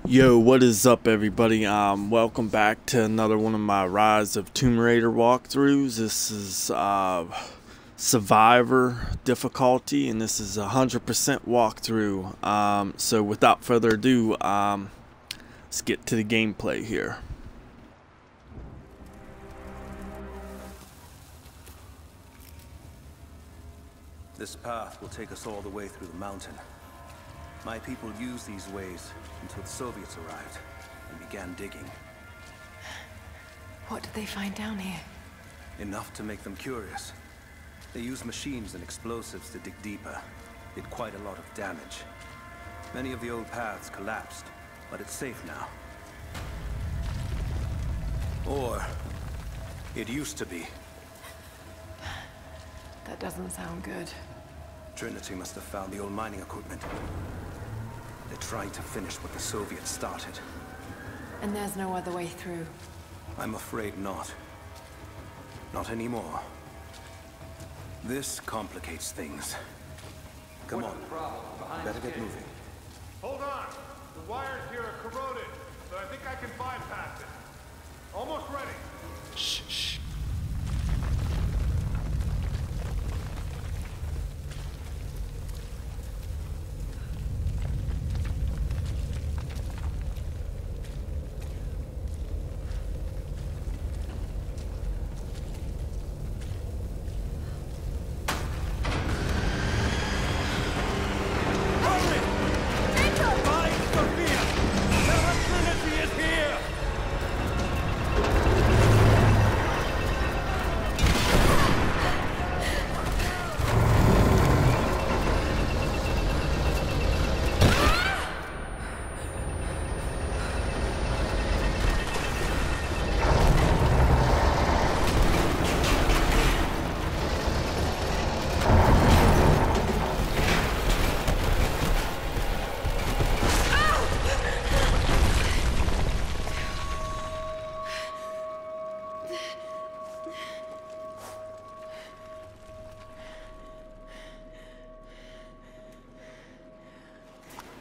Yo, what is up, everybody? Welcome back to another one of my Rise of Tomb Raider walkthroughs. This is Survivor difficulty, and this is 100% walkthrough. So without further ado, let's get to the gameplay here. This path will take us all the way through the mountain. My people used these ways until the Soviets arrived and began digging. What did they find down here? Enough to make them curious. They used machines and explosives to dig deeper. Did quite a lot of damage. Many of the old paths collapsed, but it's safe now. Or it used to be. That doesn't sound good. Trinity must have found the old mining equipment. They're trying to finish what the Soviets started. And there's no other way through. I'm afraid not. Not anymore. This complicates things. Come on. Better get moving. Hold on. The wires here are corroded, but I think I can bypass it. Almost ready. Shh, shh.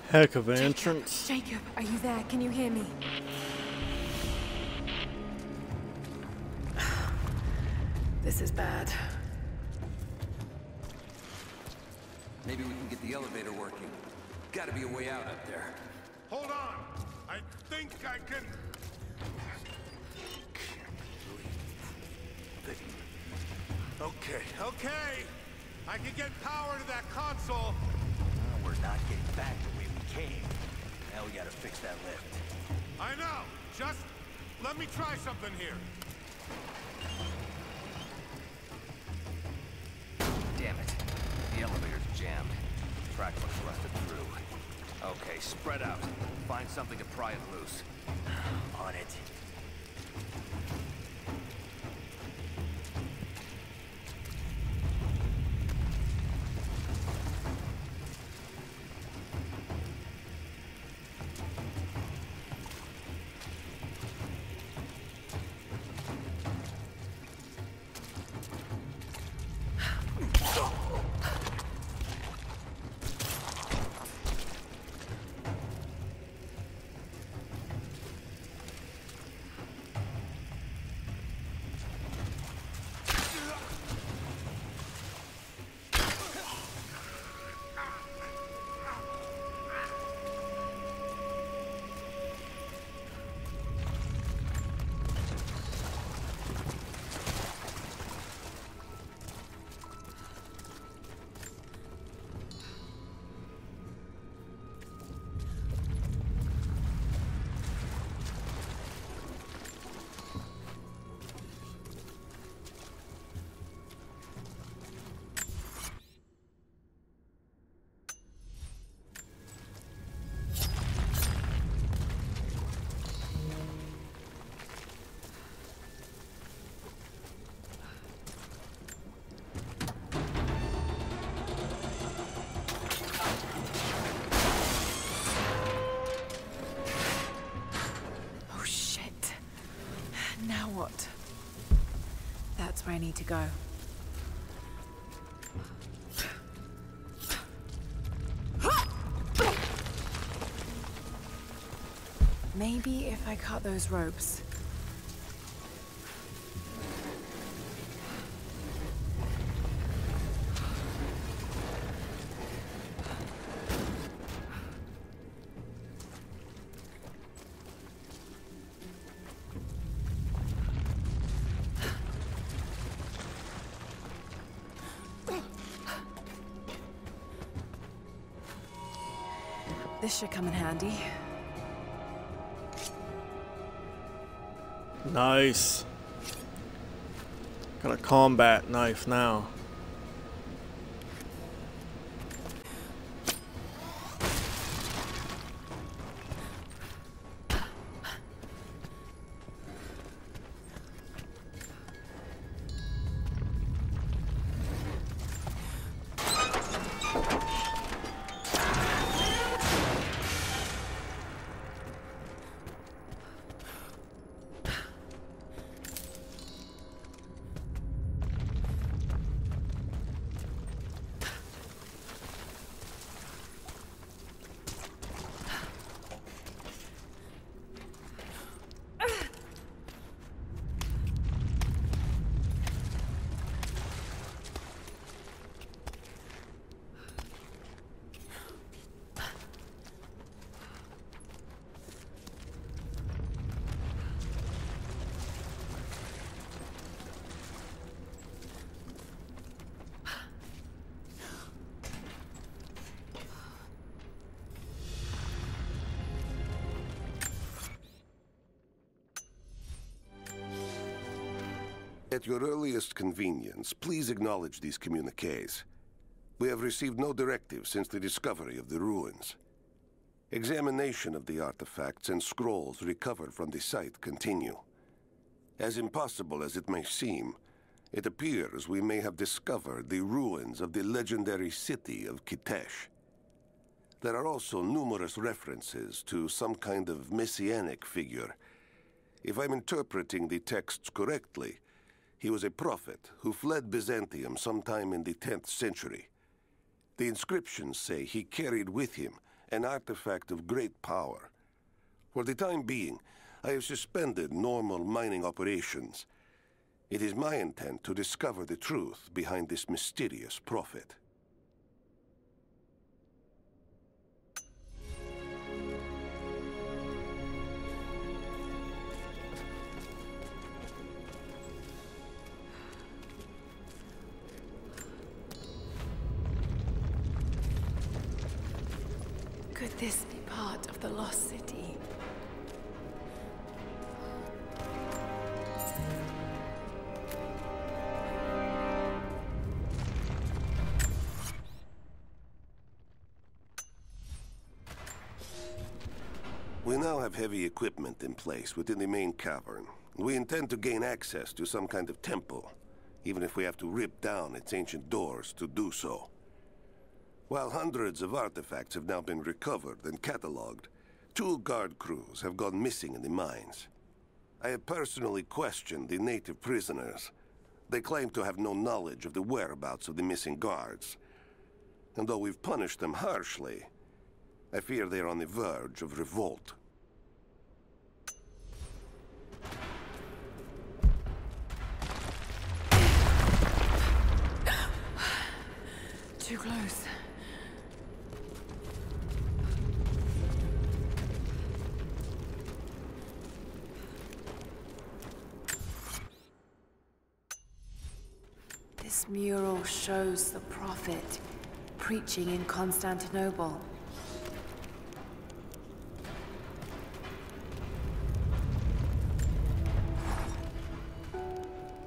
Heck of an entrance. Jacob, are you there? Can you hear me? This is bad. Maybe we can get the elevator working. Gotta be a way out up there. Hold on. I think I can... Okay. I can get power to that console. We're not getting back the way we came. Now we gotta fix that lift. I know. Just let me try something here. Damn it. The elevator's jammed. The track looks rusted through. Okay, spread out. Find something to pry it loose. On it. What? That's where I need to go. Maybe if I cut those ropes. This should come in handy. Nice. Got a combat knife now. At your earliest convenience, please acknowledge these communiques. We have received no directive since the discovery of the ruins. Examination of the artifacts and scrolls recovered from the site continue. As impossible as it may seem, it appears we may have discovered the ruins of the legendary city of Kitesh. There are also numerous references to some kind of messianic figure. If I'm interpreting the texts correctly, he was a prophet who fled Byzantium sometime in the 10th century. The inscriptions say he carried with him an artifact of great power. For the time being, I have suspended normal mining operations. It is my intent to discover the truth behind this mysterious prophet. Could this be part of the lost city? We now have heavy equipment in place within the main cavern. We intend to gain access to some kind of temple, even if we have to rip down its ancient doors to do so. While hundreds of artifacts have now been recovered and catalogued, 2 guard crews have gone missing in the mines. I have personally questioned the native prisoners. They claim to have no knowledge of the whereabouts of the missing guards. And though we've punished them harshly, I fear they are on the verge of revolt. Too close. This mural shows the prophet preaching in Constantinople.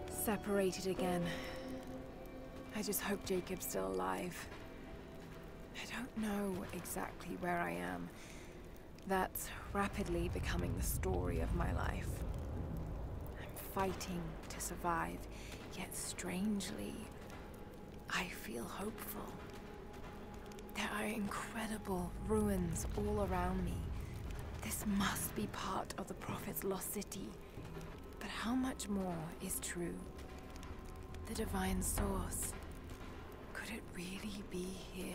Separated again. I just hope Jacob's still alive. I don't know exactly where I am. That's rapidly becoming the story of my life. I'm fighting to survive, yet strangely, I feel hopeful. There are incredible ruins all around me. This must be part of the Prophet's lost city. But how much more is true? The divine source. Could it really be here?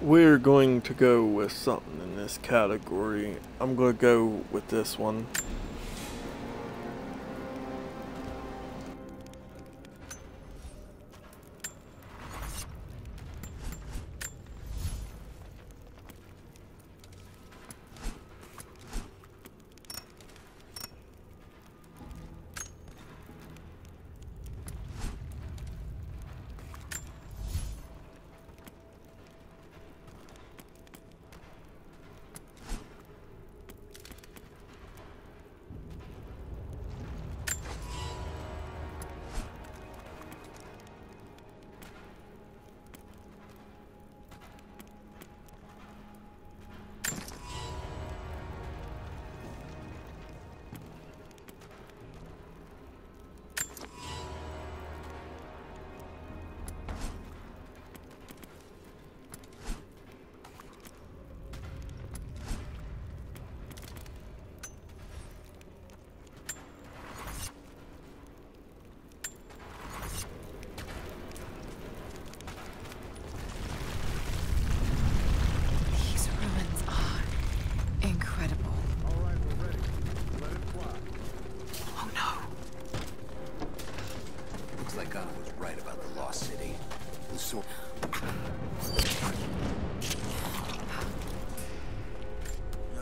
We're going to go with something in this category. I'm going to go with this one.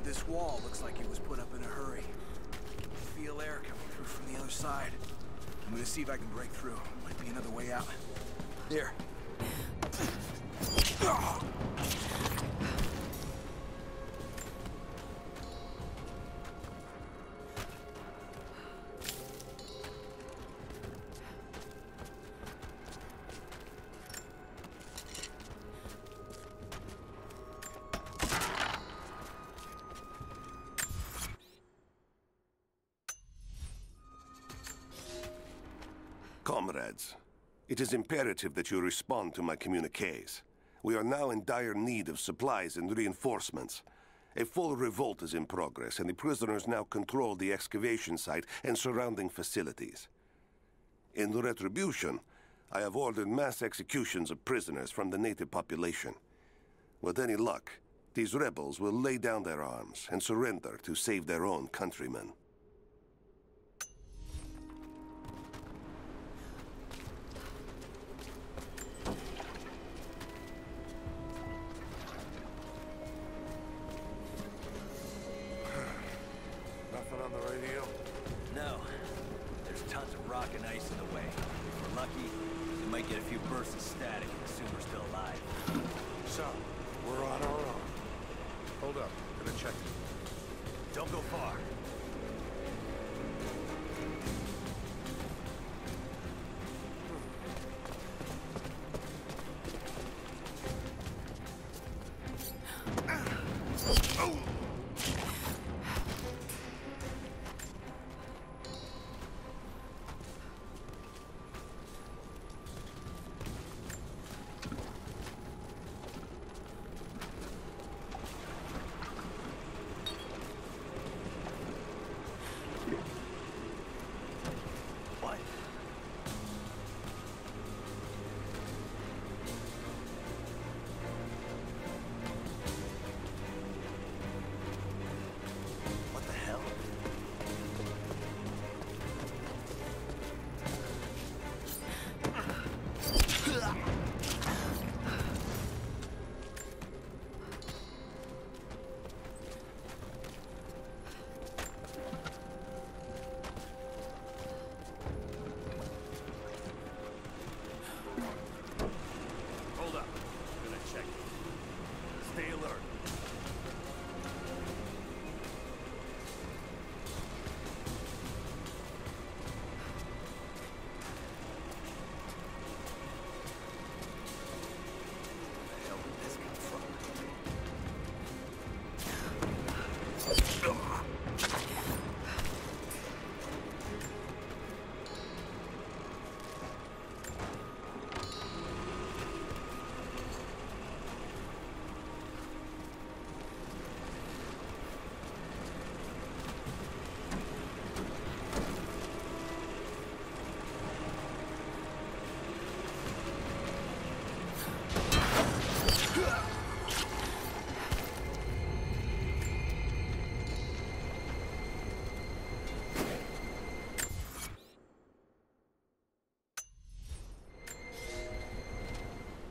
This wall looks like it was put up in a hurry. Feel air coming through from the other side. I'm gonna see if I can break through. Might be another way out. Here. Comrades, it is imperative that you respond to my communiques. We are now in dire need of supplies and reinforcements. A full revolt is in progress, and the prisoners now control the excavation site and surrounding facilities. In retribution, I have ordered mass executions of prisoners from the native population. With any luck, these rebels will lay down their arms and surrender to save their own countrymen. Nothing on the radio? No. There's tons of rock and ice in the way. If we're lucky, we might get a few bursts of static and assume we're still alive. So, we're on our own. Hold up, gonna check it. Don't go far.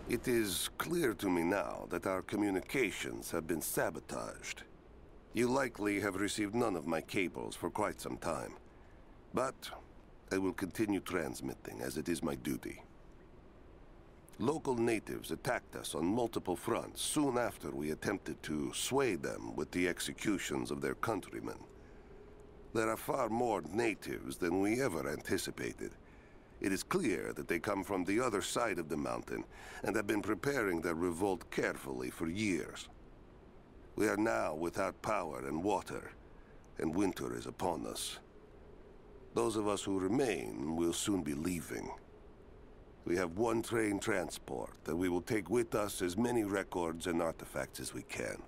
It is clear to me now that our communications have been sabotaged. You likely have received none of my cables for quite some time. But I will continue transmitting, as it is my duty. Local natives attacked us on multiple fronts soon after we attempted to sway them with the executions of their countrymen. There are far more natives than we ever anticipated. It is clear that they come from the other side of the mountain and have been preparing their revolt carefully for years. We are now without power and water, and winter is upon us. Those of us who remain will soon be leaving. We have one train transport that we will take with us as many records and artifacts as we can.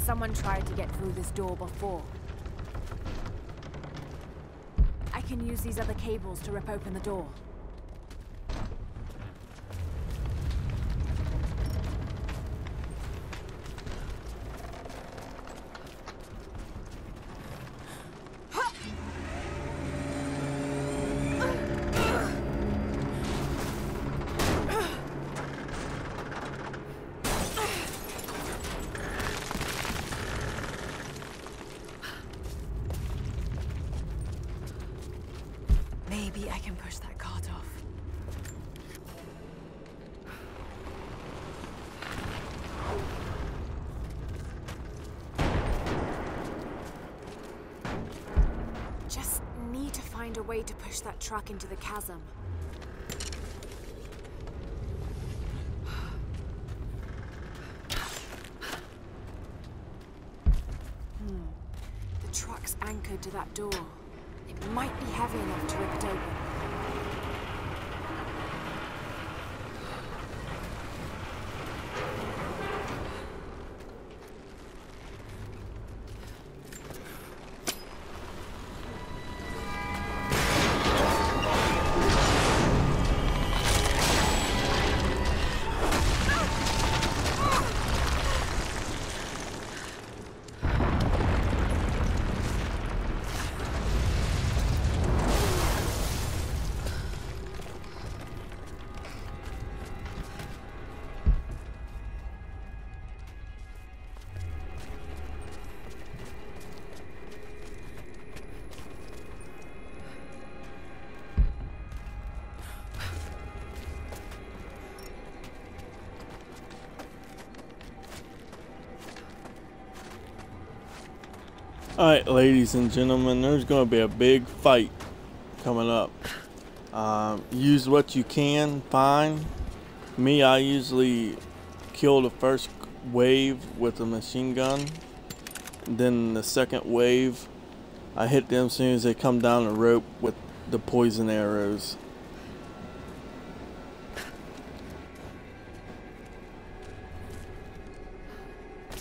Someone tried to get through this door before. I can use these other cables to rip open the door. Maybe I can push that cart off. Just need to find a way to push that truck into the chasm. The truck's anchored to that door. It might be heavy enough to rip it open. Alright, ladies and gentlemen, there's going to be a big fight coming up. Use what you can find. Me, I usually kill the first wave with a machine gun. Then the second wave, I hit them as soon as they come down the rope with the poison arrows.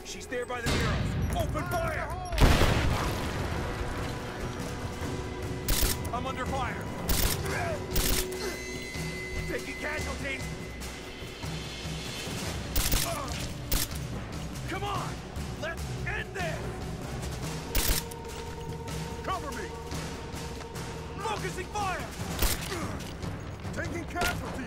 She's there by the murals. Open fire! I'm under fire. Taking casualties. Come on! Let's end this! Cover me! Focusing fire! Taking casualties!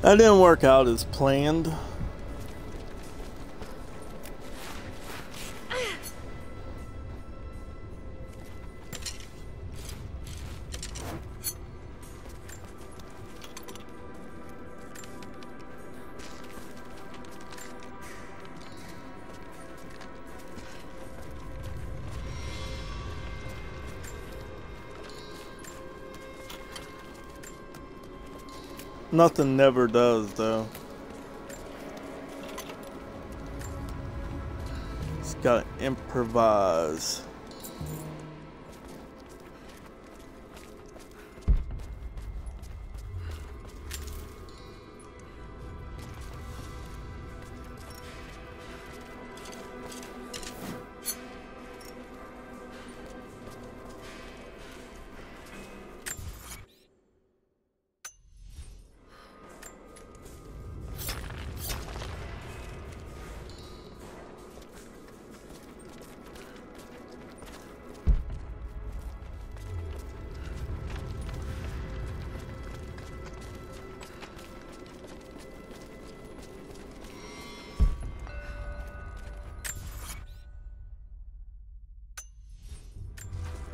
That didn't work out as planned. Nothing never does, though. Just gotta improvise.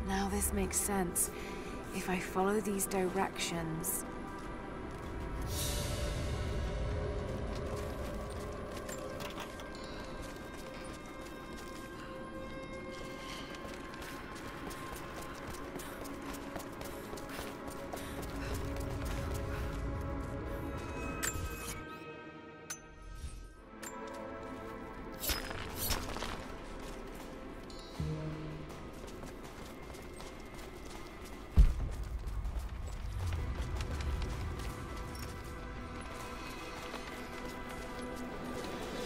Now this makes sense. If I follow these directions...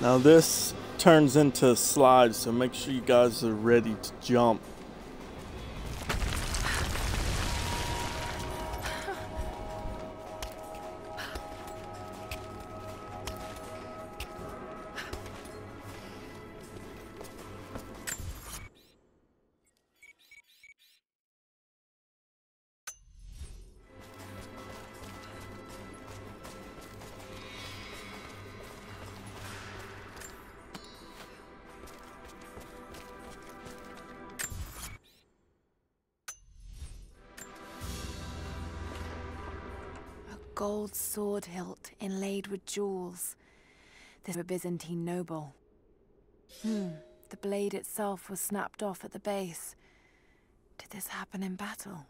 Now this turns into a slide, so make sure you guys are ready to jump. Gold sword hilt inlaid with jewels. This is a Byzantine noble. The blade itself was snapped off at the base. Did this happen in battle?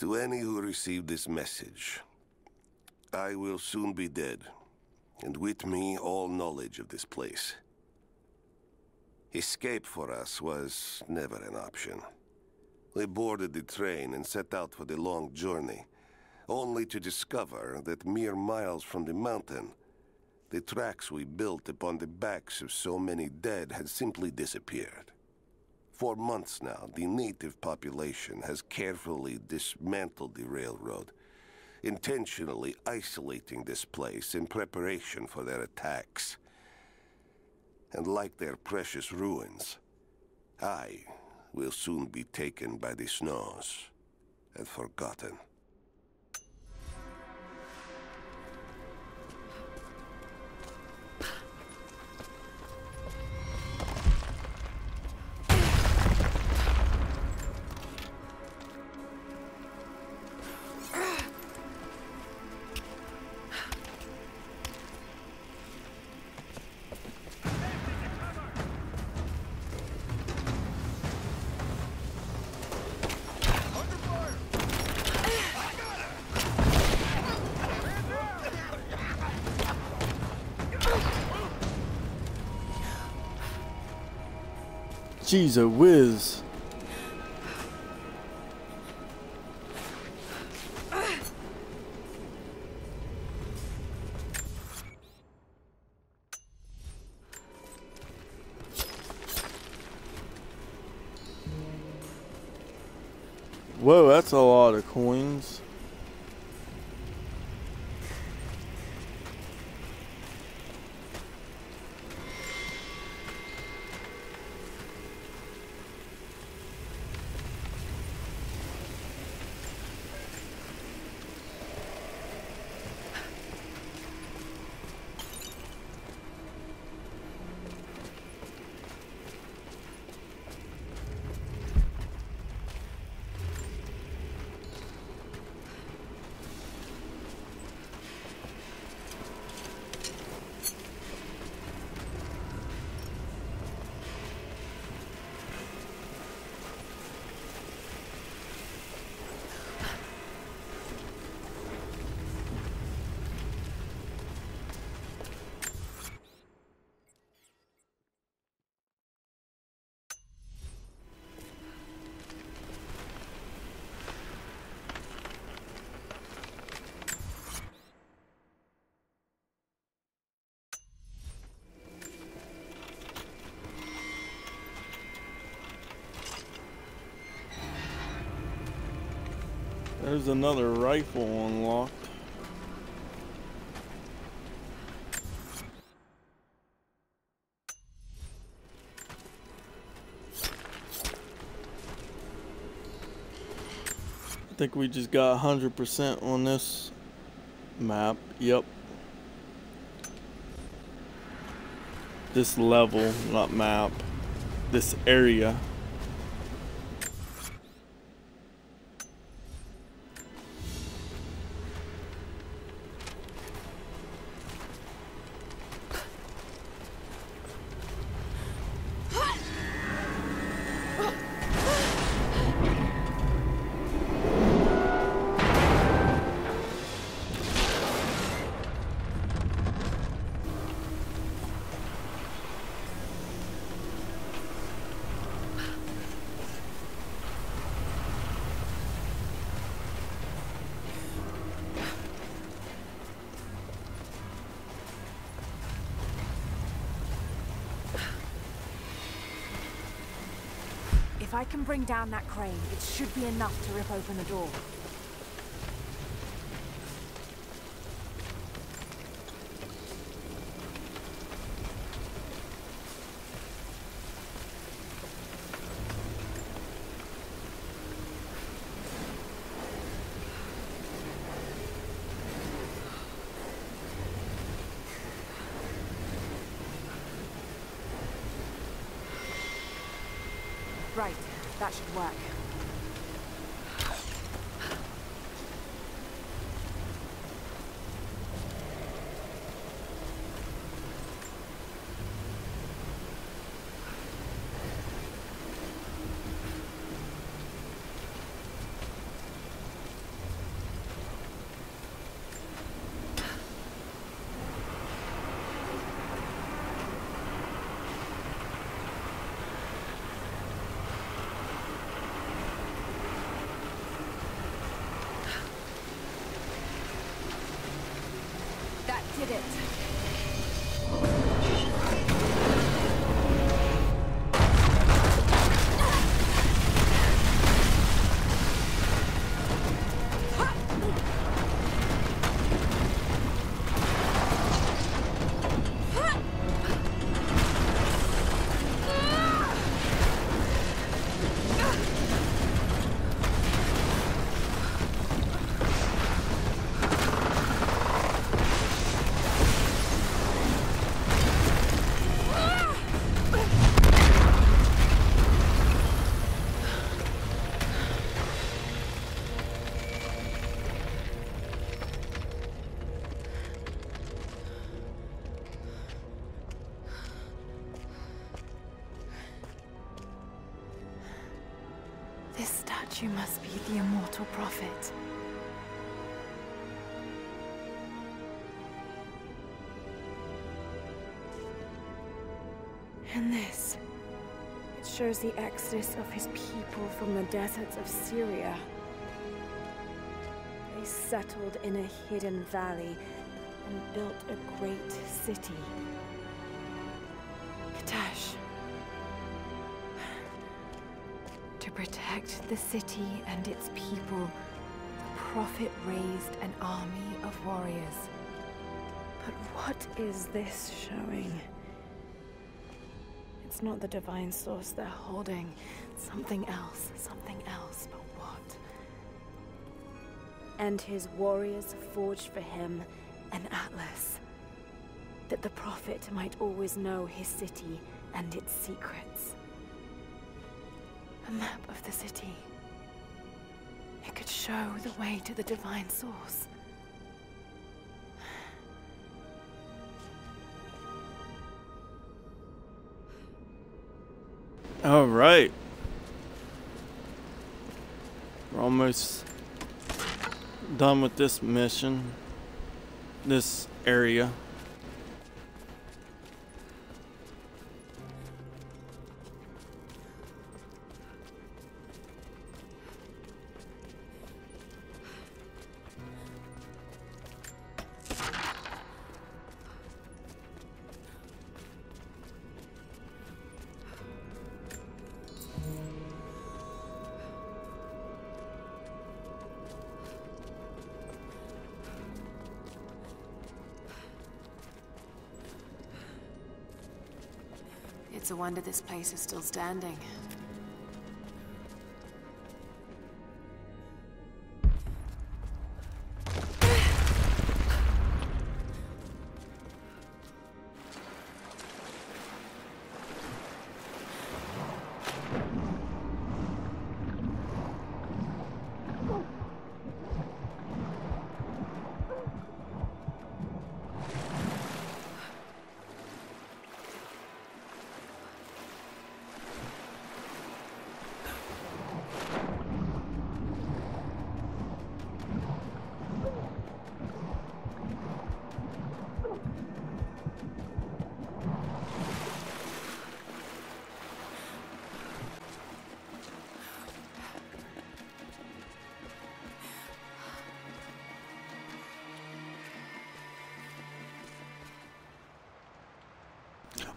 To any who received this message, I will soon be dead, and with me all knowledge of this place. Escape for us was never an option. We boarded the train and set out for the long journey, only to discover that mere miles from the mountain, the tracks we built upon the backs of so many dead had simply disappeared. For months now, the native population has carefully dismantled the railroad, intentionally isolating this place in preparation for their attacks. And like their precious ruins, I will soon be taken by the snows and forgotten. Jeez, a whiz. Whoa, that's a lot of coins. There's another rifle unlocked. I think we just got 100% on this map. Yep. This level, not map. This area. If I can bring down that crane, it should be enough to rip open the door. Right, that should work. Did it. This statue must be the immortal prophet. And this, it shows the exodus of his people from the deserts of Syria. They settled in a hidden valley and built a great city. Katash. To protect the city and its people, the Prophet raised an army of warriors. But what is this showing? It's not the divine source they're holding. Something else, but what? And his warriors forged for him an atlas, that the Prophet might always know his city and its secrets. A map of the city. It could show the way to the divine source. All right. We're almost done with this mission, this area. It's a wonder this place is still standing.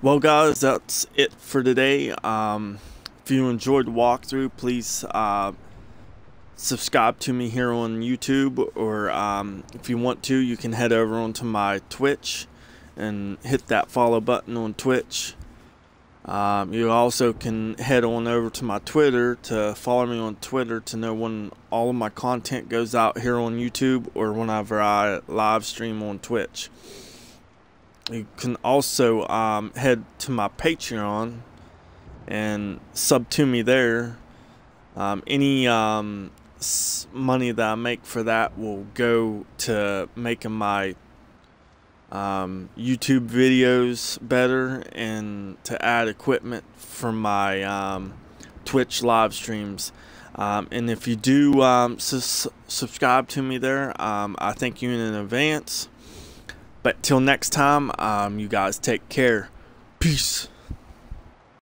Well guys, that's it for today. If you enjoyed the walkthrough, please subscribe to me here on YouTube, or if you want to, you can head over onto my Twitch and hit that follow button on Twitch. You also can head on over to my Twitter to follow me on Twitter to know when all of my content goes out here on YouTube or whenever I live stream on Twitch. You can also head to my Patreon and sub to me there. Any money that I make for that will go to making my YouTube videos better and to add equipment for my Twitch live streams. And if you do subscribe to me there, I thank you in advance. But till next time, you guys take care. Peace.